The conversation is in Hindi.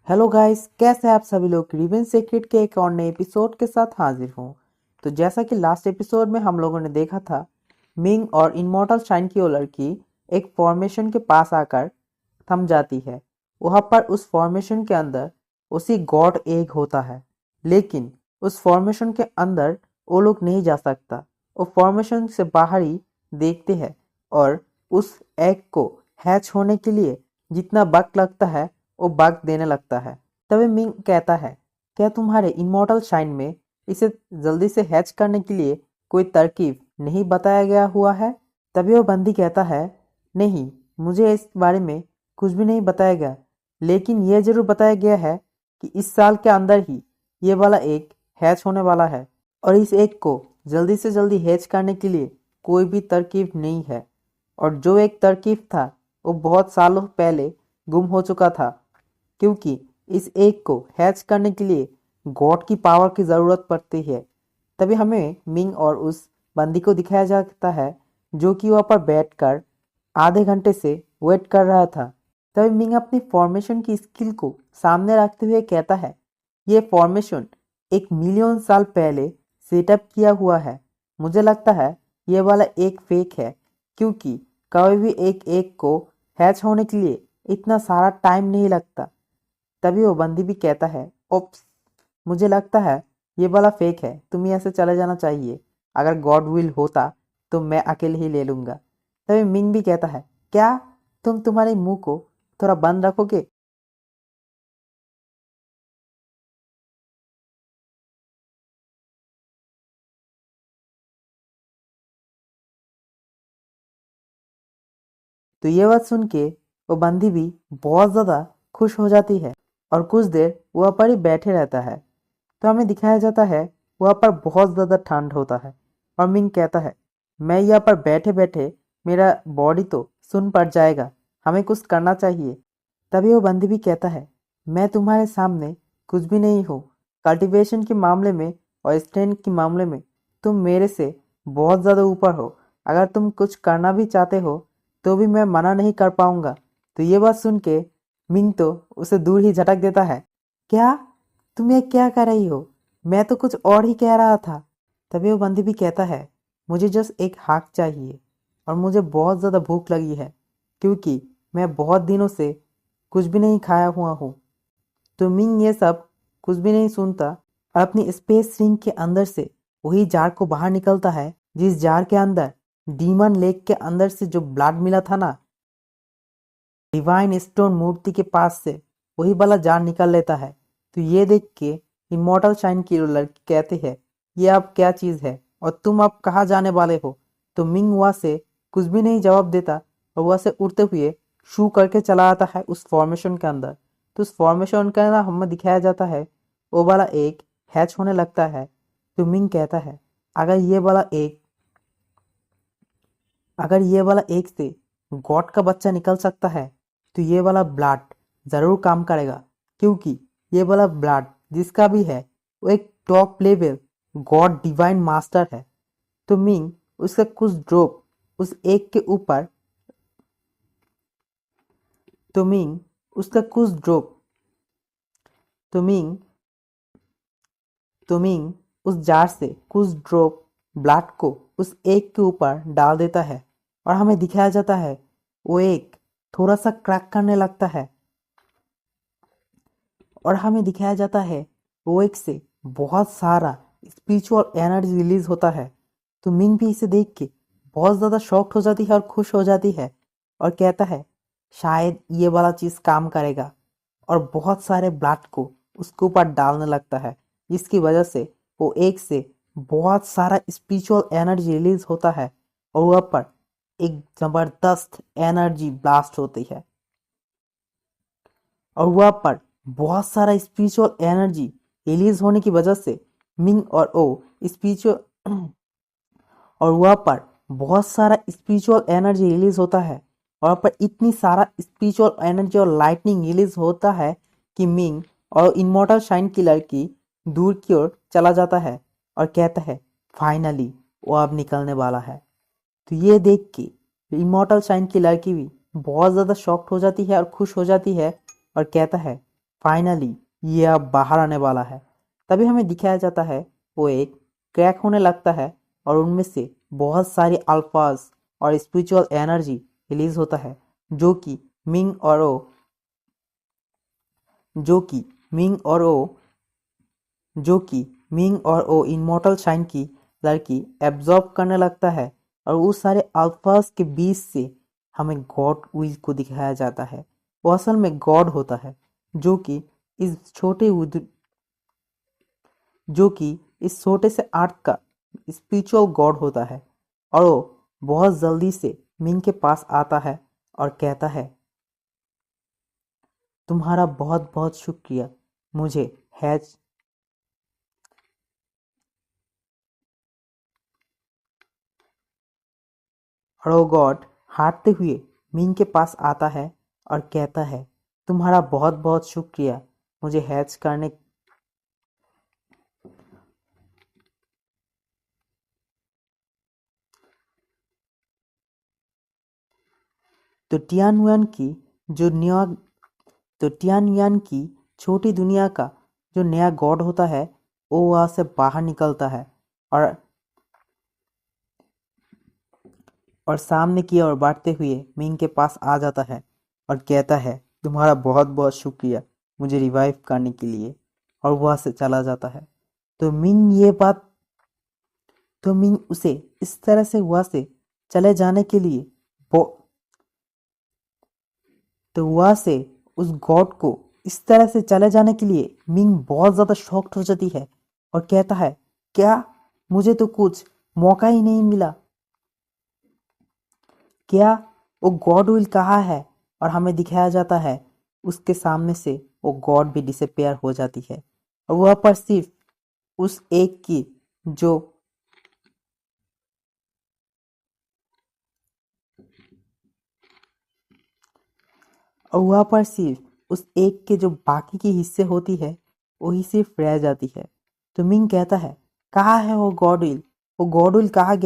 हेलो गाइस, कैसे हैं आप सभी लोग। रिवन सेक्रेट के एक और नए एपिसोड के साथ हाजिर हूँ। तो जैसा कि लास्ट एपिसोड में हम लोगों ने देखा था, मिंग और इमॉर्टल शाइन की वो लड़की एक फॉर्मेशन के पास आकर थम जाती है। वहां पर उस फॉर्मेशन के अंदर उसी गॉड एग होता है, लेकिन उस फॉर्मेशन के अंदर वो लोग नहीं जा सकता। वो फॉर्मेशन से बाहर ही देखते हैं और उस एग को हैच होने के लिए जितना वक्त लगता है वो वक्त देने लगता है। तभी मिंग कहता है, क्या तुम्हारे इमॉर्टल शाइन में इसे जल्दी से हैच करने के लिए कोई तरकीब नहीं बताया गया हुआ है? तभी वो बंदी कहता है, नहीं, मुझे इस बारे में कुछ भी नहीं बताया गया, लेकिन यह जरूर बताया गया है कि इस साल के अंदर ही ये वाला एक हैच होने वाला है और इस एक को जल्दी से जल्दी हैच करने के लिए कोई भी तरकीब नहीं है। और जो एक तरकीब था वो बहुत सालों पहले गुम हो चुका था, क्योंकि इस एग को हैच करने के लिए गॉड की पावर की ज़रूरत पड़ती है। तभी हमें मिंग और उस बंदी को दिखाया जाता है जो कि वहाँ पर बैठकर आधे घंटे से वेट कर रहा था। तभी मिंग अपनी फॉर्मेशन की स्किल को सामने रखते हुए कहता है, ये फॉर्मेशन 1 मिलियन साल पहले सेटअप किया हुआ है। मुझे लगता है ये वाला एक फेक है, क्योंकि कभी भी एक एग को हैच होने के लिए इतना सारा टाइम नहीं लगता। तभी वो बंदी भी कहता है, ओप्स, मुझे लगता है ये वाला फेक है, तुम्हें यहाँ से चले जाना चाहिए। अगर गॉड विल होता तो मैं अकेले ही ले लूंगा। तभी मिंग भी कहता है, क्या तुम तुम्हारे मुंह को थोड़ा बंद रखोगे? तो ये बात सुन के वो बंदी भी बहुत ज़्यादा खुश हो जाती है और कुछ देर वहाँ पर ही बैठे रहता है। तो हमें दिखाया जाता है वहाँ पर बहुत ज़्यादा ठंड होता है और मिंग कहता है, मैं यहाँ पर बैठे बैठे मेरा बॉडी तो सुन पड़ जाएगा, हमें कुछ करना चाहिए। तभी वो बंदी भी कहता है, मैं तुम्हारे सामने कुछ भी नहीं हूँ। कल्टीवेशन के मामले में और स्ट्रेंथ के मामले में तुम मेरे से बहुत ज़्यादा ऊपर हो। अगर तुम कुछ करना भी चाहते हो तो भी मैं मना नहीं कर पाऊंगा। तो ये बात सुन के मिंग तो उसे दूर ही झटक देता है। क्या? तुम ये क्या कर रही हो? मैं तो कुछ और ही कह रहा था। तभी वो बंदी भी कहता है, मुझे जस्ट एक हाक चाहिए और मुझे बहुत ज़्यादा भूख लगी है, क्योंकि मैं बहुत दिनों से कुछ भी नहीं खाया हुआ हूँ। तो मिंग ये सब कुछ भी नहीं सुनता और अपनी स्पेस रिंग के अंदर से वही जार को बाहर निकलता है, जिस जार के अंदर डीमन लेक के अंदर से जो ब्लड मिला था ना, डिवाइन स्टोन मूर्ति के पास से वही वाला जार निकल लेता है। तो ये देख के इमॉर्टल शाइन की लड़की कहते हैं, ये अब क्या चीज़ है और तुम अब कहाँ जाने वाले हो? तो मिंग वहाँ से कुछ भी नहीं जवाब देता और वहाँ से उड़ते हुए शू करके चला आता है उस फॉर्मेशन के अंदर। तो उस फॉर्मेशन के अंदर हमें दिखाया जाता है वो वाला एक हैच होने लगता है। तो मिंग कहता है, अगर ये वाला एक से गॉड का बच्चा निकल सकता है तो ये वाला ब्लड ज़रूर काम करेगा, क्योंकि ये वाला ब्लड जिसका भी है वो एक top level God divine master है। तो मिंग उसका कुछ ड्रॉप उस एक के ऊपर तो मिंग उसका कुछ ड्रॉप तो मिंग तो मिंग उस जार से कुछ ड्रॉप ब्लड को उस एक के ऊपर डाल देता है और हमें दिखाया जाता है वो एक थोड़ा सा क्रैक करने लगता है और हमें दिखाया जाता है वो एक से बहुत सारा स्पिरिचुअल एनर्जी रिलीज होता है। तो मिंग भी इसे देख के बहुत ज़्यादा शॉक्ड हो जाती है और खुश हो जाती है और कहता है, शायद ये वाला चीज़ काम करेगा, और बहुत सारे ब्लड को उसके ऊपर डालने लगता है, जिसकी वजह से वो एक से बहुत सारा स्पिरिचुअल एनर्जी रिलीज होता है और वहाँ पर एक ज़बरदस्त एनर्जी ब्लास्ट होती है और वहाँ पर बहुत सारा स्पिरिचुअल एनर्जी रिलीज होने की वजह से मिंग और ओ स्पिरिचुअल और वहाँ पर बहुत सारा स्पिरिचुअल एनर्जी रिलीज होता है। वहाँ पर इतनी सारा स्पिरिचुअल एनर्जी और लाइटनिंग रिलीज होता है कि मिंग और इमॉर्टल शाइन की लड़की दूर की ओर चला जाता है और कहता है, फाइनली वो अब निकलने वाला है। तो ये देख के इमॉर्टल शाइन की लड़की भी बहुत ज़्यादा शॉक्ड हो जाती है और खुश हो जाती है और कहता है, फाइनली ये अब बाहर आने वाला है। तभी हमें दिखाया जाता है वो एक क्रैक होने लगता है और उनमें से बहुत सारी अल्फाज और स्पिरिचुअल एनर्जी रिलीज होता है जो कि मिंग और ओ जो कि मिंग और ओ जो कि मिंग और ओ इमॉर्टल शाइन की लड़की एब्जॉर्ब करने लगता है और उस सारे अल्फाज के बीच से हमें गॉड विल को दिखाया जाता है। वो असल में गॉड होता है जो कि इस छोटे जो कि इस छोटे से आर्ट का स्पिरिचुअल गॉड होता है और वो बहुत जल्दी से मिंग के पास आता है और कहता है, तुम्हारा बहुत बहुत शुक्रिया मुझे हैज और वो गॉड हारते हुए मिंग के पास आता है और कहता है, तुम्हारा बहुत बहुत शुक्रिया मुझे हैच करने। तो टियानयुआन की जो नया तो टियानयुआन की छोटी दुनिया का जो नया गॉड होता है वो वहां से बाहर निकलता है और सामने की ओर बढ़ते हुए मिंग के पास आ जाता है और कहता है, तुम्हारा बहुत बहुत शुक्रिया मुझे रिवाइव करने के लिए, और वहां से चला जाता है। तो मिंग ये बात तो मिंग उसे इस तरह से वहां से चले जाने के लिए तो वहां से उस गॉड को इस तरह से चले जाने के लिए मिंग बहुत ज्यादा शॉक्ड हो जाती है और कहता है, क्या मुझे तो कुछ मौका ही नहीं मिला, क्या वो गॉड विल कहाँ है? और हमें दिखाया जाता है उसके सामने से वो गॉड भी डिसअपियर हो जाती है और वह पर सिर्फ उस एक की जो और वह पर सिर्फ उस एक के जो बाकी की हिस्से होती है वही सिर्फ रह जाती है। तो मिंग कहता है, कहाँ है वो गॉड विल कहाँ गया?